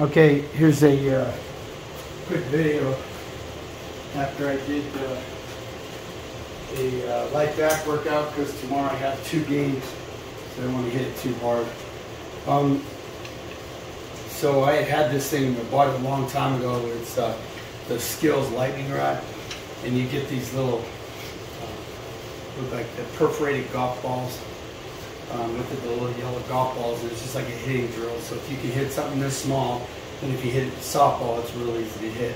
Okay, here's a quick video after I did a light back workout, because tomorrow I have 2 games, so I don't want to hit it too hard. So I had this thing, I bought it a long time ago. It's the Skilz Lightening Rod, and you get these little look like the perforated golf balls with the little yellow golf balls, and it's just like a hitting drill. So if you can hit something this small, and if you hit it softball, it's really easy to hit,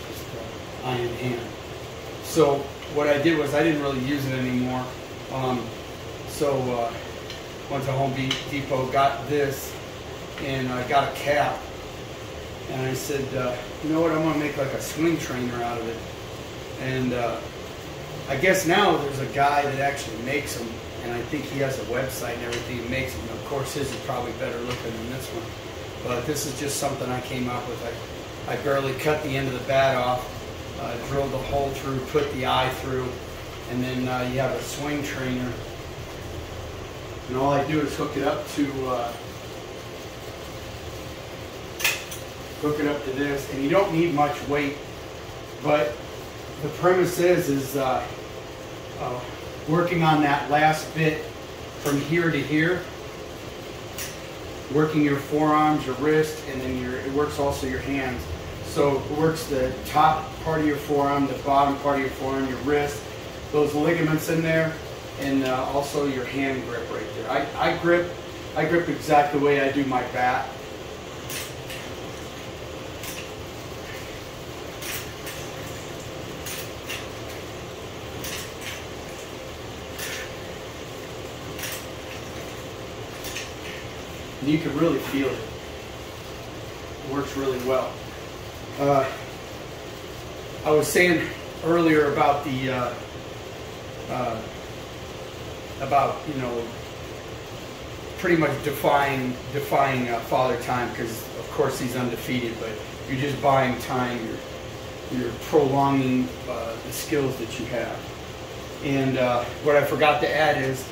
just eye in hand. So what I did was I didn't really use it anymore. So went to Home Depot, got this, and I got a cap, and I said, you know what, I'm going to make like a swing trainer out of it. And I guess now there's a guy that actually makes them, and I think he has a website and everything. He makes them. Of course, his is probably better looking than this one, but this is just something I came up with. I barely cut the end of the bat off, drilled the hole through, put the eye through, and then you have a swing trainer, and all I do is hook it up to this, and you don't need much weight, but the premise is working on that last bit from here to here, working your forearms, your wrist, and then it works also your hands. So it works the top part of your forearm, the bottom part of your forearm, your wrist, those ligaments in there, and also your hand grip right there. I grip exactly the way I do my bat. You can really feel it. It works really well. I was saying earlier about the you know, pretty much defying Father Time, because of course he's undefeated, but you're just buying time. You're prolonging the skills that you have. And what I forgot to add is,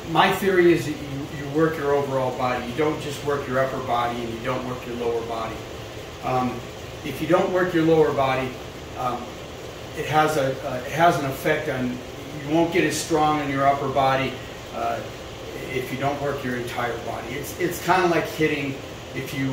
my theory is that you work your overall body. You don't just work your upper body, and you don't work your lower body. If you don't work your lower body, it has an effect on, you won't get as strong in your upper body if you don't work your entire body. It's kind of like hitting, if you,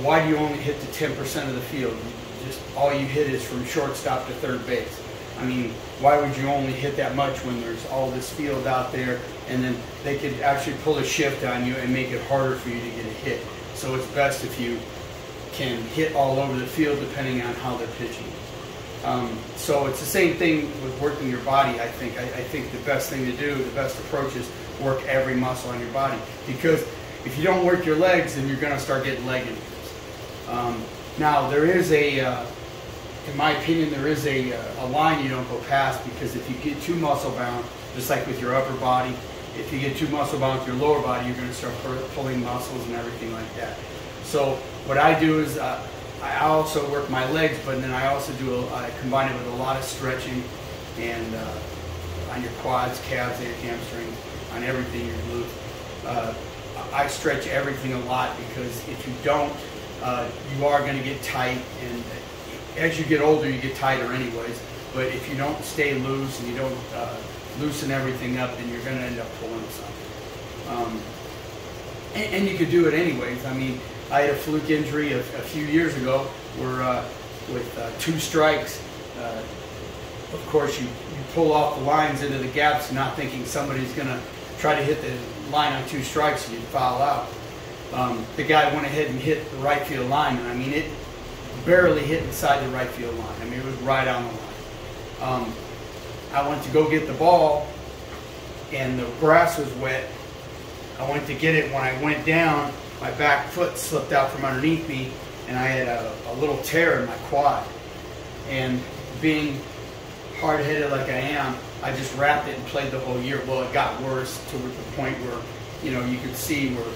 why do you only hit to 10% of the field? Just all you hit is from shortstop to third base. I mean, why would you only hit that much when there's all this field out there, and then they could actually pull a shift on you and make it harder for you to get a hit. So it's best if you can hit all over the field depending on how they're pitching. So it's the same thing with working your body, I think. I think the best thing to do, the best approach is work every muscle on your body. Because if you don't work your legs, then you're going to start getting leg injuries. Now, there is in my opinion, there is a line you don't go past, because if you get too muscle bound, just like with your upper body, if you get too muscle bound with your lower body, you're going to start pulling muscles and everything like that. So what I do is I also work my legs, but then I also I combine it with a lot of stretching, and on your quads, calves, and hamstrings, on everything, your glutes. I stretch everything a lot, because if you don't, you are going to get tight, and as you get older, you get tighter anyways. But if you don't stay loose and you don't loosen everything up, then you're going to end up pulling something. And you could do it anyways. I mean, I had a fluke injury a few years ago where with 2 strikes, of course, you pull off the lines into the gaps, not thinking somebody's going to try to hit the line on 2 strikes and you foul out. The guy went ahead and hit the right field line, and I mean, it barely hit inside the right field line. I mean, it was right on the line. I went to go get the ball, and the grass was wet. I went to get it. When I went down, my back foot slipped out from underneath me, and I had a little tear in my quad. And being hard-headed like I am, I just wrapped it and played the whole year. Well, it got worse to the point where, you know, you could see where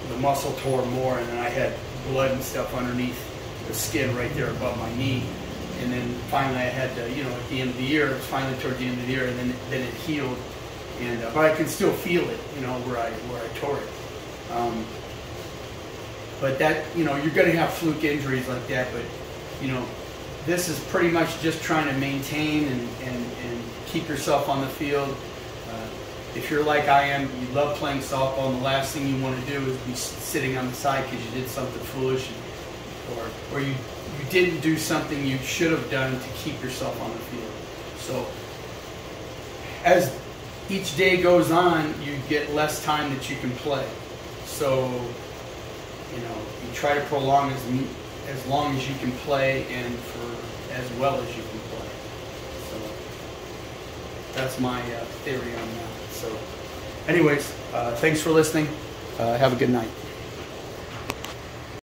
the muscle tore more, and then I had blood and stuff underneath the skin right there above my knee. And then finally I had to, you know, at the end of the year, it was finally toward the end of the year, and then it healed. And but I can still feel it, you know, where I tore it. But that, you know, you're going to have fluke injuries like that. But, you know, this is pretty much just trying to maintain and keep yourself on the field. If you're like I am, you love playing softball, and the last thing you want to do is be sitting on the side because you did something foolish, or you didn't do something you should have done to keep yourself on the field. So as each day goes on, you get less time that you can play. So, you know, you try to prolong as long as you can play and for as well as you can play. So that's my theory on that. So anyways, thanks for listening. Have a good night.